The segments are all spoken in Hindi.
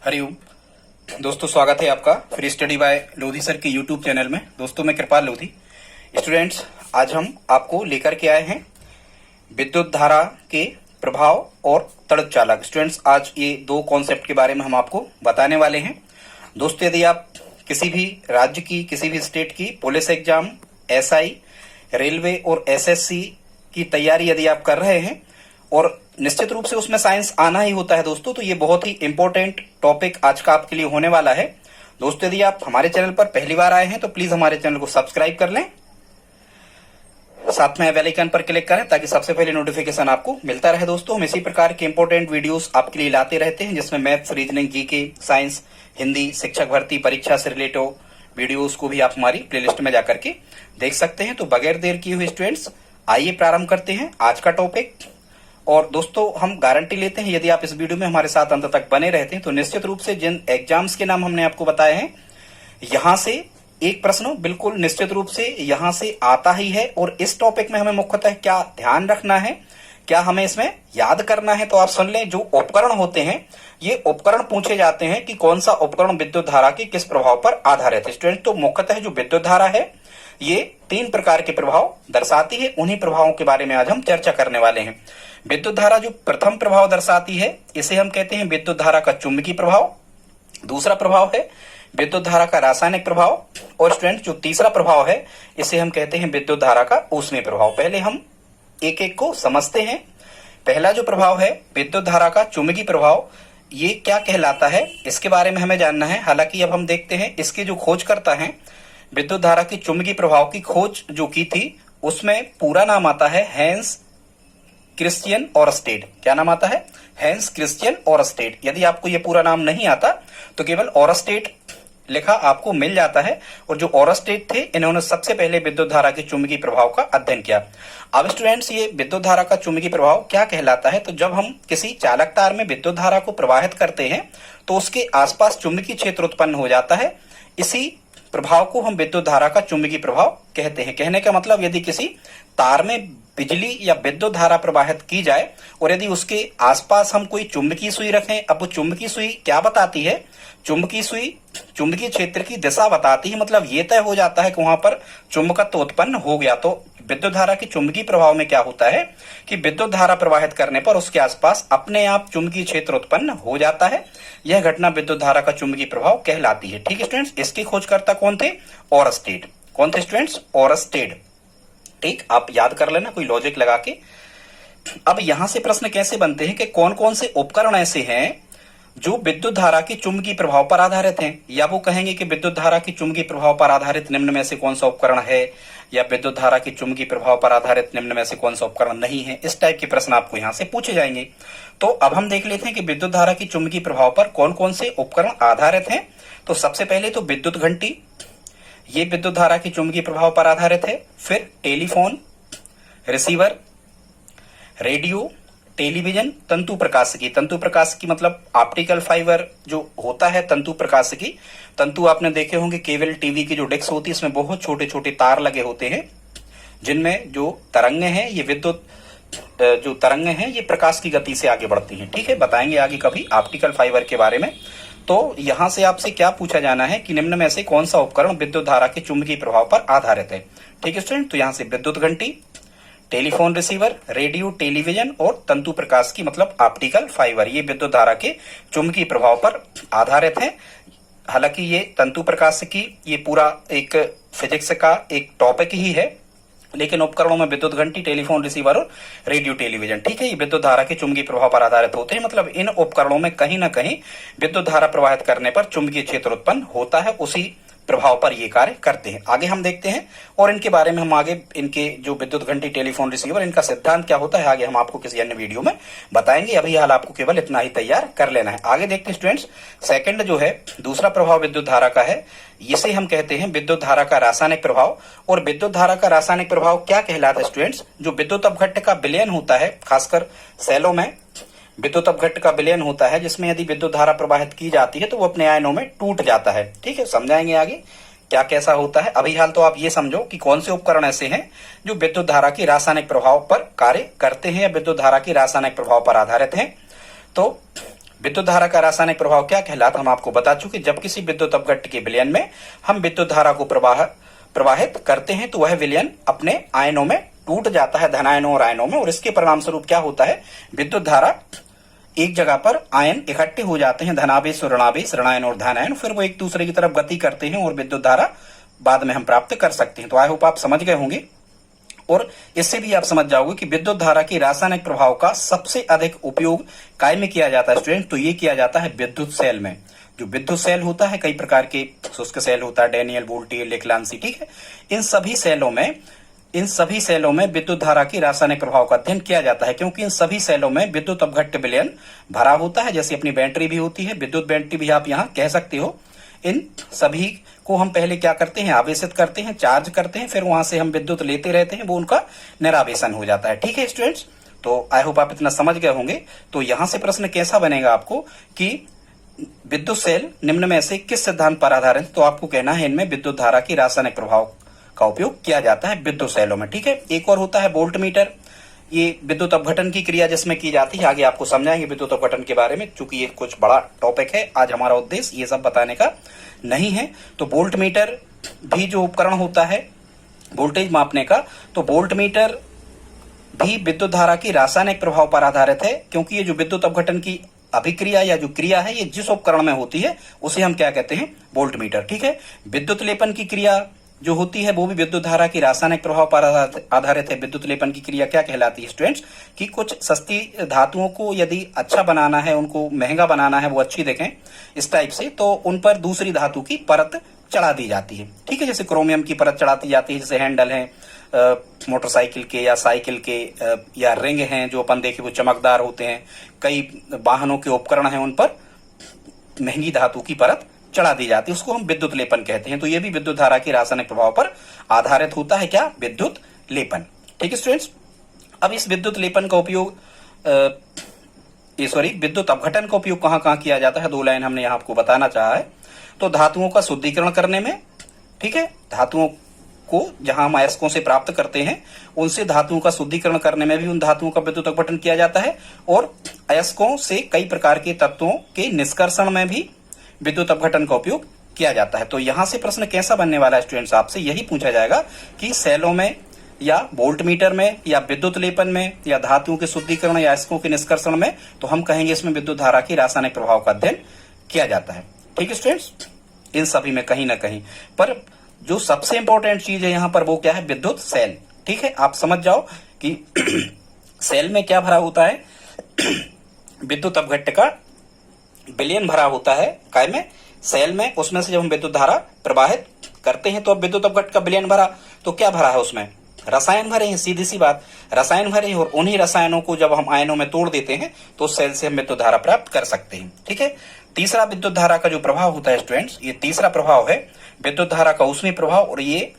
हरिओम दोस्तों, स्वागत है आपका free study bye Lodhi sir के यूट्यूब चैनल में। दोस्तों, मैं कृपाल लोधी। स्टूडेंट्स, आज हम आपको लेकर के आए हैं विद्युत धारा के प्रभाव और तड़क चालक। स्टूडेंट्स, आज ये दो कॉन्सेप्ट के बारे में हम आपको बताने वाले हैं। दोस्तों, यदि आप किसी भी राज्य की, किसी भी स्टेट की पुलिस एग्जाम, एसआई, रेलवे और एसएससी की तैयारी यदि आप कर रहे हैं और निश्चित रूप से उसमें साइंस आना ही होता है दोस्तों, तो ये बहुत ही इंपॉर्टेंट टॉपिक आज का आपके लिए होने वाला है। दोस्तों, यदि आप हमारे चैनल पर पहली बार आए हैं तो प्लीज हमारे चैनल को सब्सक्राइब कर लें, साथ में बेल आइकन पर क्लिक करें ताकि सबसे पहले नोटिफिकेशन आपको मिलता रहे। दोस्तों, हम इसी प्रकार के इंपॉर्टेंट वीडियोस आपके लिए लाते रहते हैं, जिसमें maths, reasoning, GK, science, Hindi, शिक्षक भर्ती परीक्षा से रिलेटेड वीडियोस को भी आप हमारी प्लेलिस्ट में जाकर के देख सकते हैं। तो बगैर देर किए हुए स्टूडेंट्स, आइए प्रारंभ करते हैं आज का टॉपिक। और दोस्तों, हम गारंटी लेते हैं यदि आप इस वीडियो में हमारे साथ अंत तक बने रहते हैं तो निश्चित रूप से जिन एग्जाम्स के नाम हमने आपको बताए हैं, यहां से एक प्रश्न बिल्कुल निश्चित रूप से यहां से आता ही है। और इस टॉपिक में हमें मुख्यतः क्या ध्यान रखना है, क्या हमें इसमें याद करना है, तो आप सुन लें। जो उपकरण होते हैं, ये उपकरण पूछे जाते हैं कि कौन सा उपकरण विद्युत धारा के किस प्रभाव पर आधारित है। स्टूडेंट, तो मुख्यतः जो विद्युत धारा है ये 3 प्रकार के प्रभाव दर्शाती है। उन्हीं प्रभावों के बारे में आज हम चर्चा करने वाले हैं। विद्युत धारा जो प्रथम प्रभाव दर्शाती है, इसे हम कहते हैं विद्युत धारा का चुंबकीय प्रभाव। दूसरा प्रभाव है विद्युत धारा का रासायनिक प्रभाव। और स्टूडेंट, जो तीसरा प्रभाव है, इसे हम कहते हैं विद्युत धारा का ऊष्मीय प्रभाव। पहले हम एक एक को समझते हैं। पहला जो प्रभाव है विद्युत धारा का चुंबकीय प्रभाव, ये क्या कहलाता है, इसके बारे में हमें जानना है। हालांकि अब हम देखते हैं इसके जो खोजकर्ता हैं, विद्युत धारा की चुंबकीय प्रभाव की खोज जो की थी, उसमें पूरा नाम आता है हैंस क्रिश्चियन ओरस्टेड। क्या नाम आता है? Hans Christian Oersted. यदि आपको ये पूरा नाम नहीं आता तो केवल ओरस्टेड लिखा आपको मिल जाता है। और जो ओरस्टेड थे, इन्होंने सबसे पहले विद्युत धारा के चुंबकीय प्रभाव का अध्ययन किया। अब स्टूडेंट्स, ये विद्युत धारा का चुंबकीय प्रभाव क्या कहलाता है, तो जब हम किसी चालक तार में विद्युत धारा को प्रवाहित करते हैं तो उसके आसपास चुंबकीय क्षेत्र उत्पन्न हो जाता है। इसी प्रभाव को हम विद्युत धारा का चुंबकीय प्रभाव कहते हैं। कहने का मतलब, यदि किसी तार में बिजली या विद्युत धारा प्रवाहित की जाए और यदि उसके आसपास हम कोई चुंबकीय सुई रखें, अब वो चुंबकीय सुई क्या बताती है? चुंबकीय सुई चुंबकीय क्षेत्र की दिशा बताती है। मतलब ये तय हो जाता है कि वहां पर चुंबकत्व उत्पन्न हो गया। तो विद्युत धारा के चुंबकीय प्रभाव में क्या होता है कि विद्युत धारा प्रवाहित करने पर उसके आसपास अपने आप चुंबकीय क्षेत्र उत्पन्न हो जाता है। यह घटना विद्युत धारा का चुंबकीय प्रभाव कहलाती है। ठीक है स्टूडेंट्स, इसके खोजकर्ता कौन थे? ओरस्टेड। कौन थे स्टूडेंट्स? ओरस्टेड। ठीक, आप याद कर लेना कोई लॉजिक लगा के। अब यहां से प्रश्न कैसे बनते हैं कि कौन कौन से उपकरण ऐसे हैं जो विद्युत धारा की चुंबकीय प्रभाव पर आधारित हैं, या वो कहेंगे कि विद्युत धारा की चुंबकीय प्रभाव पर आधारित निम्न में से कौन सा उपकरण है, या विद्युत धारा की चुंबकीय प्रभाव पर आधारित निम्न में से कौन सा उपकरण नहीं है। इस टाइप के प्रश्न आपको यहां से पूछे जाएंगे। तो अब हम देख लेते हैं कि विद्युत धारा की चुंबकीय प्रभाव पर कौन कौन से उपकरण आधारित हैं। तो सबसे पहले तो विद्युत घंटी, ये विद्युत धारा की चुंबकीय प्रभाव पर आधारित है। फिर टेलीफोन, रिसीवर, रेडियो, टेलीविजन, तंतु प्रकाशिकी। तंतु प्रकाशिकी मतलब ऑप्टिकल फाइबर जो होता है तंतु प्रकाशिकी। तंतु आपने देखे होंगे, केबल टीवी की जो डिस्क होती है, इसमें बहुत छोटे छोटे तार लगे होते हैं, जिनमें जो तरंगे हैं, ये विद्युत जो तरंगे हैं, ये प्रकाश की गति से आगे बढ़ती हैं। ठीक है, बताएंगे आगे कभी ऑप्टिकल फाइबर के बारे में। तो यहां से आपसे क्या पूछा जाना है कि निम्न में से कौन सा उपकरण विद्युत धारा के चुंबकीय प्रभाव पर आधारित है। ठीक है स्टूडेंट, तो यहां से विद्युत घंटी, टेलीफोन रिसीवर, रेडियो, टेलीविजन और तंतु प्रकाश की मतलब ऑप्टिकल फाइबर, ये विद्युत धारा के चुंबकीय प्रभाव पर आधारित है। हालांकि ये तंतु प्रकाश की ये पूरा एक फिजिक्स का एक टॉपिक ही है, लेकिन उपकरणों में विद्युत घंटी, टेलीफोन रिसीवर और रेडियो, टेलीविजन, ठीक है, ये विद्युत धारा के चुंबकीय प्रभाव पर आधारित होते हैं। मतलब इन उपकरणों में कहीं ना कहीं विद्युत धारा प्रवाहित करने पर चुंबकीय क्षेत्र उत्पन्न होता है, उसी प्रभाव पर ये कार्य करते हैं। आगे हम देखते हैं और इनके बारे में हम आगे, इनके जो विद्युत घंटी, टेलीफोन रिसीवर, इनका सिद्धांत क्या होता है, आगे हम आपको किसी अन्य वीडियो में बताएंगे। अभी हाल आपको केवल इतना ही तैयार कर लेना है। आगे देखते हैं स्टूडेंट्स, सेकंड जो है दूसरा प्रभाव विद्युत धारा का है, इसे हम कहते हैं विद्युत धारा का रासायनिक प्रभाव। और विद्युत धारा का रासायनिक प्रभाव क्या कहलाता है स्टूडेंट्स? जो विद्युत अपघट्ट का विलयन होता है, खासकर सेलों में विद्युत अपघट्ट का विलयन होता है, जिसमें यदि विद्युत धारा प्रवाहित की जाती है तो वो अपने आयनों में टूट जाता है। ठीक है, समझाएंगे आगे क्या कैसा होता है। अभी हाल तो आप ये समझो कि कौन से उपकरण ऐसे हैं जो विद्युत धारा की रासायनिक प्रभाव पर कार्य करते हैं या विद्युत धारा की रासायनिक प्रभाव पर आधारित हैं। तो विद्युत धारा का रासायनिक प्रभाव क्या कहलाता हम आपको बता चुके। जब किसी विद्युत अपघट्ट के विलयन में हम विद्युत धारा को प्रवाहित करते हैं तो वह विलयन अपने आयनों में टूट जाता है, धनायनों और आयनों में, और इसके परिणाम स्वरूप क्या होता है, विद्युत धारा एक जगह पर आयन इकट्ठे हो जाते हैं, धनावेश और ऋणावेश, ऋणायन और धनायन, फिर वो एक दूसरे की तरफ गति करते हैं और विद्युत धारा बाद में हम प्राप्त कर सकते हैं। तो आई होप आप समझ गए होंगे, और इससे भी आप समझ जाओगे कि विद्युत धारा के रासायनिक प्रभाव का सबसे अधिक उपयोग काय में किया जाता है स्टूडेंट, तो ये किया जाता है विद्युत सेल में। जो विद्युत सेल होता है, कई प्रकार के शुष्क सेल होता है, डैनियल, वोल्टेज, लेक्लांसी, ठीक है, इन सभी सेलों में विद्युत धारा की रासायनिक प्रभाव का अध्ययन किया जाता है, क्योंकि इन सभी सेलों में विद्युत अपघट्ट विलयन भरा होता है। जैसे अपनी बैटरी भी होती है, विद्युत बैटरी भी आप यहाँ कह सकते हो। इन सभी को हम पहले क्या करते हैं, आवेशित करते हैं, चार्ज करते हैं, फिर वहां से हम विद्युत लेते रहते हैं, वो उनका निरावेशन हो जाता है। ठीक है स्टूडेंट्स, तो आई होप आप इतना समझ गए होंगे। तो यहां से प्रश्न कैसा बनेगा आपको कि विद्युत सेल निम्न में से किस सिद्धांत पर आधारित है, तो आपको कहना है इनमें विद्युत धारा की रासायनिक प्रभाव का उपयोग किया जाता है विद्युत सेलों में। ठीक है, एक और होता है वोल्ट मीटर, ये विद्युत अपघटन की क्रिया जिसमें की जाती है। आगे आपको समझाएंगे विद्युत अपघटन के बारे में, चूंकि ये कुछ बड़ा टॉपिक है, आज हमारा उद्देश्य ये सब बताने का नहीं है। तो वोल्ट मीटर भी जो उपकरण होता है वोल्टेज मापने का, तो वोल्ट मीटर भी विद्युत धारा की रासायनिक प्रभाव पर आधारित है, क्योंकि ये जो विद्युत अपघटन की अभिक्रिया या जो क्रिया है ये जिस उपकरण में होती है उसे हम क्या कहते हैं, वोल्ट मीटर। ठीक है, विद्युत लेपन की क्रिया जो होती है वो भी विद्युत धारा की रासायनिक प्रभाव पर आधारित है। विद्युत लेपन की क्रिया क्या कहलाती है स्टूडेंट्स, कि कुछ सस्ती धातुओं को यदि अच्छा बनाना है, उनको महंगा बनाना है, वो अच्छी दिखें इस टाइप से, तो उन पर दूसरी धातु की परत चढ़ा दी जाती है। ठीक है, जैसे क्रोमियम की परत चढ़ाती जाती है, जैसे हैंडल है मोटरसाइकिल के या साइकिल के, या रिंग हैं जो अपन देखे वो चमकदार होते हैं, कई वाहनों के उपकरण हैं उन पर महंगी धातु की परत चढ़ा दी जाती है, उसको हम विद्युत लेपन कहते हैं। तो ये भी विद्युत धारा की रासायनिक प्रभाव पर आधारित होता है, क्या, विद्युत लेपन। ठीक है स्टूडेंट्स, अब इस विद्युत लेपन का उपयोग विद्युत अपघटन का उपयोग कहाँ कहाँ किया जाता है, दो लाइन हमने यहाँ आपको बताना चाहा है। तो धातुओं का शुद्धिकरण करने में, ठीक है, धातुओं को जहां हम अयस्कों से प्राप्त करते हैं उनसे धातुओं का शुद्धिकरण करने में भी उन धातुओं का विद्युत अपघटन किया जाता है, और अयस्कों से कई प्रकार के तत्वों के निष्कर्षण में भी विद्युत अपघटन का उपयोग किया जाता है। तो यहां से प्रश्न कैसा बनने वाला है स्टूडेंट्स, आपसे यही पूछा जाएगा कि सेलों में या वोल्ट मीटर में या विद्युत लेपन में या धातुओं के शुद्धिकरण या अयस्कों के निष्कर्षण में, तो हम कहेंगे इसमें विद्युत धारा की रासायनिक प्रभाव का अध्ययन किया जाता है। ठीक है स्टूडेंट्स, इन सभी में कहीं ना कहीं पर जो सबसे इंपॉर्टेंट चीज है यहाँ पर वो क्या है, विद्युत सेल। ठीक है, आप समझ जाओ कि सेल में क्या भरा होता है, विद्युत अपघट्ट का विलयन भरा होता है, काय में, सेल में। उसमें से जब हम विद्युत धारा प्रवाहित करते हैं तो अब विद्युत अपघट्ट का विलयन भरा, तो क्या भरा है उसमें, रसायन भरे हैं, सीधी सी बात, रसायन भरे हैं, और उन्हीं रसायनों को जब हम आयनों में तोड़ देते हैं तो सेल से हम विद्युत धारा प्राप्त कर सकते हैं। ठीक है, तीसरा विद्युत धारा का जो प्रभाव होता है स्टूडेंट्स, ये तीसरा प्रभाव है विद्युत धारा का ऊष्मीय प्रभाव। और ये,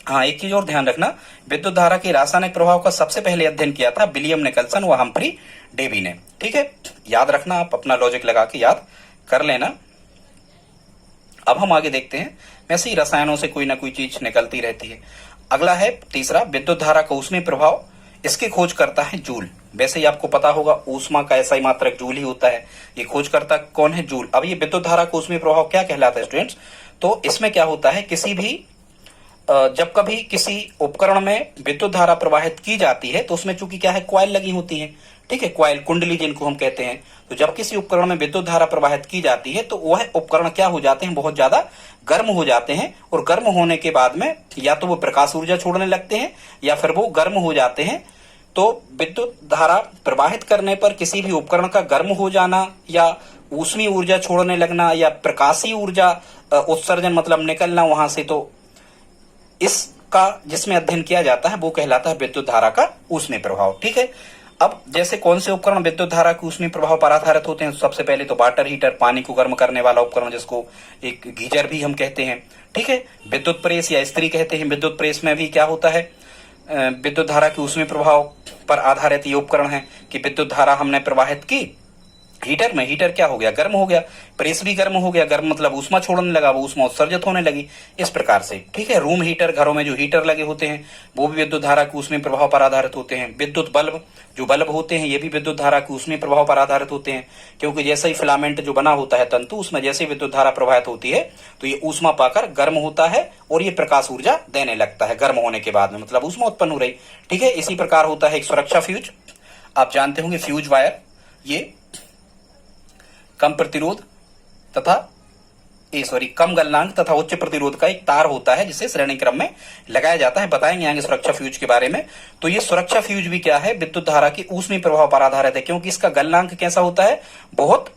हाँ, एक चीज और ध्यान रखना, विद्युत धारा के रासायनिक प्रभाव का सबसे पहले अध्ययन किया था विलियम निकलसन व हम्फ्री डेवी ने। ठीक है, याद रखना, आप अपना लॉजिक लगा के याद कर लेना। अब हम आगे देखते हैं, वैसे ही रसायनों से कोई ना कोई चीज निकलती रहती है। अगला है तीसरा, विद्युत धारा का ऊष्मीय प्रभाव, इसके खोज करता है जूल। वैसे ही आपको पता होगा ऊष्मा का ऐसा ही मात्रक जूल ही होता है, ये खोज करता कौन है, जूल। अब ये विद्युत धारा का ऊष्मीय प्रभाव क्या कहलाता है स्टूडेंट्स, तो इसमें क्या होता है, किसी भी जब कभी किसी उपकरण में विद्युत धारा प्रवाहित की जाती है तो उसमें चूंकि क्या है, कॉइल लगी होती है। ठीक है, कॉइल, कुंडली जिनको हम कहते हैं। तो जब किसी उपकरण में विद्युत धारा प्रवाहित की जाती है तो वह उपकरण क्या हो जाते हैं, बहुत ज्यादा गर्म हो जाते हैं, और गर्म होने के बाद में या तो वो प्रकाश ऊर्जा छोड़ने लगते हैं या फिर वो गर्म हो जाते हैं। तो विद्युत धारा प्रवाहित करने पर किसी भी उपकरण का गर्म हो जाना या ऊष्मीय ऊर्जा छोड़ने लगना या प्रकाशीय ऊर्जा उत्सर्जन मतलब निकलना वहां से, तो इसका जिसमें अध्ययन किया जाता है वो कहलाता है विद्युत धारा का ऊष्मीय प्रभाव। ठीक है, अब जैसे कौन से उपकरण विद्युत धारा के ऊष्मीय प्रभाव पर आधारित होते हैं, सबसे पहले तो वाटर हीटर, पानी को गर्म करने वाला उपकरण जिसको एक गीजर भी हम कहते हैं। ठीक है, विद्युत प्रेस या इस्त्री कहते हैं, विद्युत प्रेस में भी क्या होता है, विद्युत धारा के ऊष्मीय प्रभाव पर आधारित ये उपकरण है कि विद्युत धारा हमने प्रवाहित की हीटर क्या हो गया, गर्म हो गया, प्रेस भी गर्म हो गया, गर्म मतलब ऊष्मा छोड़ने लगा, वो ऊष्मा उत्सर्जित होने लगी, इस प्रकार से। ठीक है, रूम हीटर, घरों में जो हीटर लगे होते हैं वो भी विद्युत धारा के ऊष्मीय प्रभाव पर आधारित होते हैं। विद्युत बल्ब, जो बल्ब होते हैं ये भी विद्युत धारा के ऊष्मीय प्रभाव पर आधारित होते हैं, क्योंकि जैसे ही फिलामेंट जो बना होता है तंतु, उसमें जैसे ही विद्युत धारा प्रवाहित होती है तो ये ऊष्मा पाकर गर्म होता है और ये प्रकाश ऊर्जा देने लगता है गर्म होने के बाद में, मतलब ऊष्मा उत्पन्न हो रही। ठीक है, इसी प्रकार होता है एक सुरक्षा फ्यूज। आप जानते होंगे फ्यूज वायर, ये कम प्रतिरोध तथा कम गलनांक तथा उच्च प्रतिरोध का एक तार होता है जिसे श्रेणी क्रम में लगाया जाता है। बताएंगे आगे सुरक्षा फ्यूज के बारे में। तो ये सुरक्षा फ्यूज भी क्या है, विद्युत धारा की ऊष्मीय प्रभाव पर आधारित है, क्योंकि इसका गलनांक कैसा होता है, बहुत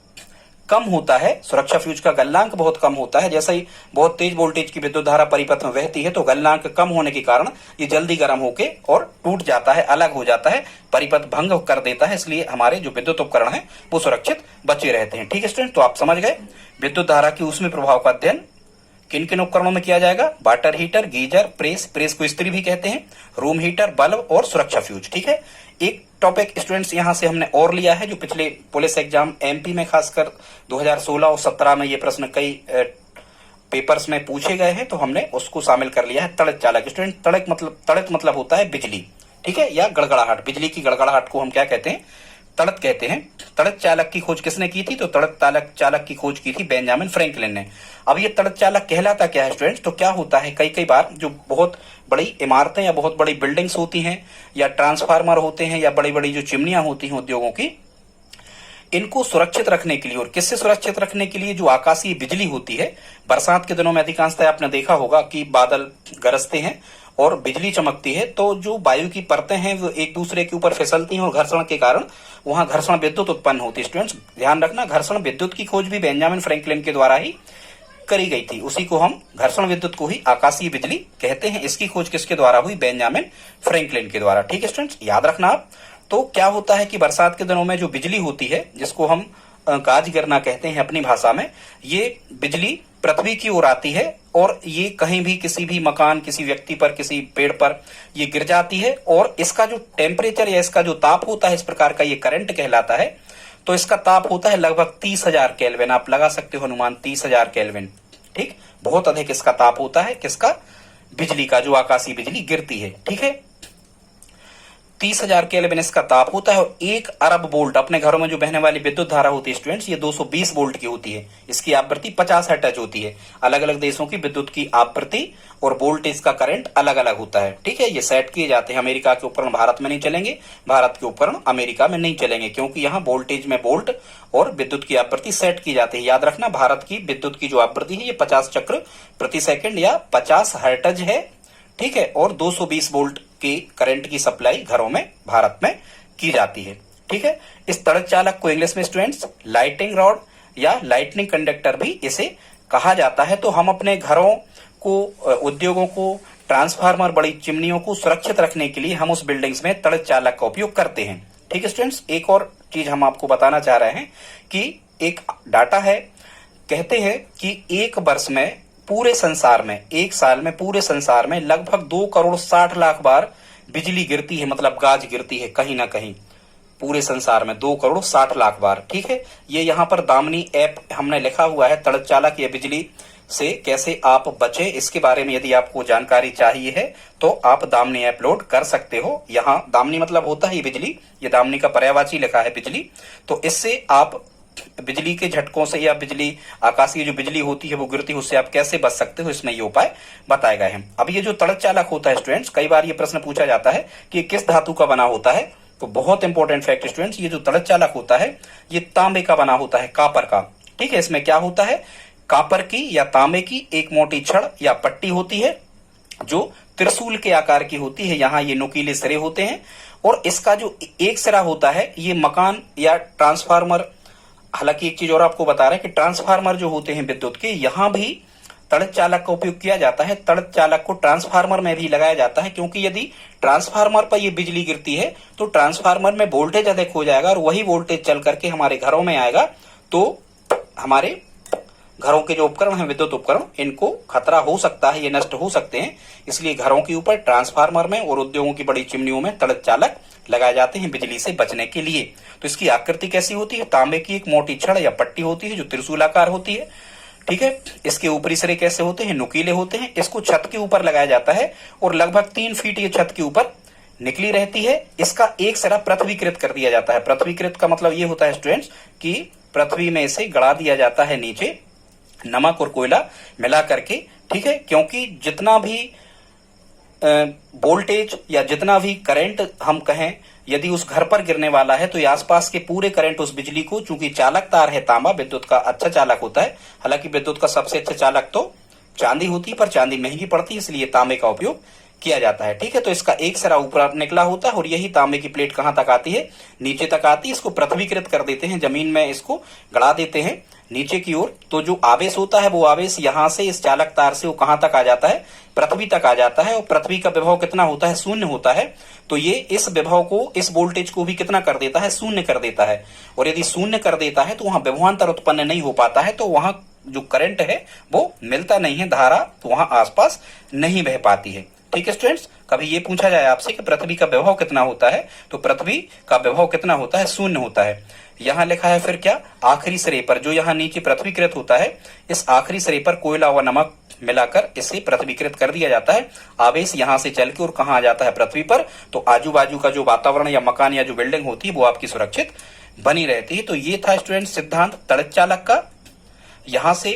कम होता है। सुरक्षा फ्यूज का गलनांक बहुत कम होता है। जैसे ही बहुत तेज वोल्टेज की विद्युत धारा परिपथ में बहती है तो गलनांक कम होने के कारण ये जल्दी गर्म होके और टूट जाता है, अलग हो जाता है, परिपथ भंग कर देता है। इसलिए हमारे जो विद्युत उपकरण है वो सुरक्षित बचे रहते हैं। ठीक है स्टूडेंट, तो आप समझ गए विद्युत धारा की ऊष्मीय प्रभाव का अध्ययन किन किन उपकरणों में किया जाएगा। वाटर हीटर, गीजर, प्रेस को इस्त्री भी कहते हैं, रूम हीटर, बल्ब और सुरक्षा फ्यूज। ठीक है, एक टॉपिक स्टूडेंट्स यहां से हमने और लिया है जो पिछले पुलिस एग्जाम एमपी में खासकर 2016 और 17 में ये प्रश्न कई पेपर्स में पूछे गए हैं, तो हमने उसको शामिल कर लिया है। तड़क चालक स्टूडेंट, तड़क मतलब होता है बिजली, ठीक है, या गड़गड़ाहट। बिजली की गड़गड़ाहट को हम क्या कहते हैं, तड़क कहते हैं। तड़क चालक की खोज किसने की थी, तो तड़क चालक की खोज की थी बेंजामिन फ्रैंकलिन ने। अब ये तड़क चालक कहलाता क्या है स्टूडेंट्स, तो क्या होता है कई बार जो बहुत बड़ी इमारतें या बहुत बड़ी बिल्डिंग्स होती हैं या ट्रांसफार्मर होते हैं या बड़ी बड़ी जो चिमनियां होती हैं उद्योगों की, इनको सुरक्षित रखने के लिए और किससे सुरक्षित रखने के लिए, जो आकाशीय बिजली होती है, बरसात के दिनों में अधिकांशतः आपने देखा होगा कि बादल गरजते हैं और बिजली चमकती है, तो जो वायु की परतें हैं वो एक दूसरे के ऊपर फिसलती हैं और घर्षण के कारण वहां घर्षण विद्युत उत्पन्न होती है। स्टूडेंट्स ध्यान रखना, घर्षण विद्युत की खोज भी बेंजामिन फ्रैंकलिन के द्वारा ही करी गई थी। उसी को हम घर्षण विद्युत को ही आकाशीय बिजली कहते हैं। इसकी खोज किसके द्वारा हुई, बेंजामिन फ्रैंकलिन के द्वारा। ठीक है स्टूडेंट्स, याद रखना आप। तो क्या होता है कि बरसात के दिनों में जो बिजली होती है, जिसको हम गाज गिरना कहते हैं अपनी भाषा में, ये बिजली पृथ्वी की ओर आती है और ये कहीं भी किसी भी मकान, किसी व्यक्ति पर, किसी पेड़ पर ये गिर जाती है और इसका जो टेम्परेचर या इसका जो ताप होता है, इस प्रकार का ये करंट कहलाता है। तो इसका ताप होता है लगभग 30,000 केल्विन। आप लगा सकते हो अनुमान 30,000 केल्विन। ठीक, बहुत अधिक इसका ताप होता है किसका, बिजली का, जो आकाशीय बिजली गिरती है। ठीक है, 30,000 केल्विन इसका ताप होता है और 1 अरब वोल्ट, अपने घरों में जो बहने वाली विद्युत धारा होती है स्टूडेंट्स, ये 220 वोल्ट की होती है। इसकी आवृत्ति 50 हर्ट्ज होती है। अलग अलग देशों की विद्युत की आवृत्ति और वोल्टेज का करंट अलग अलग होता है। ठीक है, ये सेट किए जाते हैं। अमेरिका के उपकरण भारत में नहीं चलेंगे, भारत के उपकरण अमेरिका में नहीं चलेंगे, क्योंकि यहाँ वोल्टेज में वोल्ट और विद्युत की आवृत्ति सेट की जाती है। याद रखना, भारत की विद्युत की जो आवृत्ति है ये 50 चक्र प्रति सेकंड या 50 हर्ट्ज है। ठीक है, और 220 वोल्ट की करंट की सप्लाई घरों में भारत में की जाती है। ठीक है, इस तड़क चालक को इंग्लिश में स्टूडेंट्स लाइटिंग रॉड या लाइटनिंग कंडक्टर भी इसे कहा जाता है। तो हम अपने घरों को, उद्योगों को, ट्रांसफार्मर, बड़ी चिमनियों को सुरक्षित रखने के लिए हम उस बिल्डिंग्स में तड़क चालक का उपयोग करते हैं। ठीक है स्टूडेंट्स, एक और चीज हम आपको बताना चाह रहे हैं कि एक डाटा है, कहते हैं कि एक वर्ष में पूरे संसार में, एक साल में पूरे संसार में लगभग 2 करोड़ 60 लाख बार बिजली गिरती है, मतलब गाज गिरती है कहीं ना कहीं पूरे संसार में 2 करोड़ 60 लाख बार। ठीक है, ये यहाँ पर दामिनी ऐप हमने लिखा हुआ है, तड़क चालक या बिजली से कैसे आप बचे, इसके बारे में यदि आपको जानकारी चाहिए है तो आप दामिनी ऐप लोड कर सकते हो। यहाँ दामिनी मतलब होता है ये बिजली, ये दामिनी का पर्यायवाची लिखा है बिजली। तो इससे आप बिजली के झटकों से या बिजली, आकाशीय जो बिजली होती है वो गिरती है, उससे आप कैसे बच सकते हो, इसमें ये उपाय बताए गए हैं। अब ये जो तड़क चालक होता है स्टूडेंट्स, कई बार ये प्रश्न पूछा जाता है कि किस धातु का बना होता है। तो बहुत इंपॉर्टेंट फैक्ट स्टूडेंट्स, ये जो तड़क चालक होता है ये तांबे का बना होता है, कापर का। ठीक है, इसमें क्या होता है, कापर की या तांबे की एक मोटी छड़ या पट्टी होती है जो त्रिशूल के आकार की होती है। यहाँ ये नुकीले सिरे होते हैं और इसका जो एक सिरा होता है ये मकान या ट्रांसफार्मर, हालांकि एक चीज और आपको बता रहे हैं कि ट्रांसफार्मर जो होते हैं विद्युत के, यहां भी तड़क चालक का उपयोग किया जाता है। तड़क चालक को ट्रांसफार्मर में भी लगाया जाता है, क्योंकि यदि ट्रांसफार्मर पर ये बिजली गिरती है तो ट्रांसफार्मर में वोल्टेज अधिक हो जाएगा और वही वोल्टेज चल करके हमारे घरों में आएगा, तो हमारे घरों के जो उपकरण हैं, विद्युत उपकरण, इनको खतरा हो सकता है, ये नष्ट हो सकते हैं। इसलिए घरों के ऊपर, ट्रांसफार्मर में और उद्योगों की बड़ी चिमनियों में तड़क चालक लगाए जाते हैं बिजली से बचने के लिए। तो इसकी आकृति कैसी होती है? तांबे की एक मोटी छड़ या पट्टी होती है जो त्रिशूलाकार होती है। ठीक है, इसके ऊपरी सिरे कैसे होते हैं? नुकीले होते हैं। इसको छत के ऊपर लगाया जाता है और लगभग 3 फीट ये छत के ऊपर निकली रहती है। इसका एक सिरा पृथ्वीकृत कर दिया जाता है। पृथ्वीकृत का मतलब ये होता है स्टूडेंट्स कि पृथ्वी में इसे गड़ा दिया जाता है नीचे नमक और कोयला मिला करके। ठीक है, क्योंकि जितना भी वोल्टेज या जितना भी करंट हम कहें, यदि उस घर पर गिरने वाला है तो ये आसपास के पूरे करंट उस बिजली को, चूंकि चालक तार है तांबा, विद्युत का अच्छा चालक होता है। हालांकि विद्युत का सबसे अच्छा चालक तो चांदी होती है, पर चांदी महंगी पड़ती है, इसलिए तांबे का उपयोग किया जाता है। ठीक है, तो इसका एक सिरा ऊपर निकला होता है और यही तांबे की प्लेट कहां तक आती है? नीचे तक आती है। इसको पृथ्वीकृत कर देते हैं, जमीन में इसको गड़ा देते हैं नीचे की ओर। तो जो आवेश होता है वो आवेश यहां से इस चालक तार से वो कहां तक आ जाता है? पृथ्वी तक आ जाता है। और पृथ्वी का विभव कितना होता है? शून्य होता है। तो ये इस विभव को, इस वोल्टेज को भी कितना कर देता है? शून्य कर देता है। और यदि शून्य कर देता है तो वहां विभवांतर उत्पन्न नहीं हो पाता है, तो वहां जो करंट है वो मिलता नहीं है, धारा तो वहां आसपास नहीं बह पाती है। ठीक है स्टूडेंट्स, कभी ये पूछा जाए आपसे कि पृथ्वी का विभव कितना होता है, तो पृथ्वी का विभव कितना होता है? शून्य होता है। यहां लिखा है फिर क्या? आखिरी सिरे पर, जो यहां नीचे पृथ्वीकृत होता है, इस आखिरी सिरे पर कोयला व नमक मिलाकर इसे पृथ्वीकृत कर दिया जाता है। आवेश यहां से चल के और कहां आ जाता है? पृथ्वी पर। तो आजू बाजू का जो वातावरण या मकान या जो बिल्डिंग होती है वो आपकी सुरक्षित बनी रहती है। तो ये था स्टूडेंट सिद्धांत तड़क चालक का। यहां से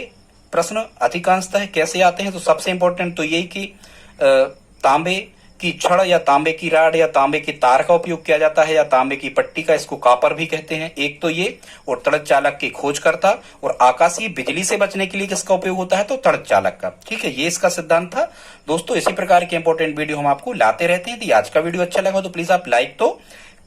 प्रश्न अधिकांशतः कैसे आते हैं? तो सबसे इंपॉर्टेंट तो यही कि तांबे की छड़ या तांबे की राड या तांबे की तार का उपयोग किया जाता है, या तांबे की पट्टी का, इसको कापर भी कहते हैं। एक तो ये, और तड़क चालक की खोज करता, और आकाशीय बिजली से बचने के लिए किसका उपयोग होता है? तो तड़क चालक का। ठीक है, ये इसका सिद्धांत था। दोस्तों इसी प्रकार के इंपॉर्टेंट वीडियो हम आपको लाते रहते हैं। यदि आज का वीडियो अच्छा लगा तो प्लीज आप लाइक तो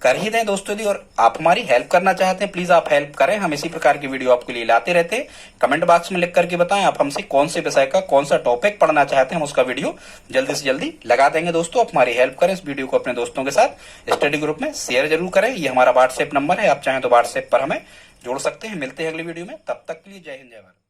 कर ही दें दोस्तों। यदि और आप हमारी हेल्प करना चाहते हैं, प्लीज आप हेल्प करें। हम इसी प्रकार की वीडियो आपके लिए लाते रहते हैं। कमेंट बॉक्स में लिख करके बताएं आप हमसे कौन से विषय का, कौन सा टॉपिक पढ़ना चाहते हैं, हम उसका वीडियो जल्दी से जल्दी लगा देंगे। दोस्तों आप हमारी हेल्प करें, इस वीडियो को अपने दोस्तों के साथ स्टडी ग्रुप में शेयर जरूर करें। ये हमारा व्हाट्सएप नंबर है, आप चाहें तो व्हाट्सएप पर हमें जोड़ सकते हैं। मिलते हैं अगली वीडियो में, तब तक के लिए जय हिंद जय भारत।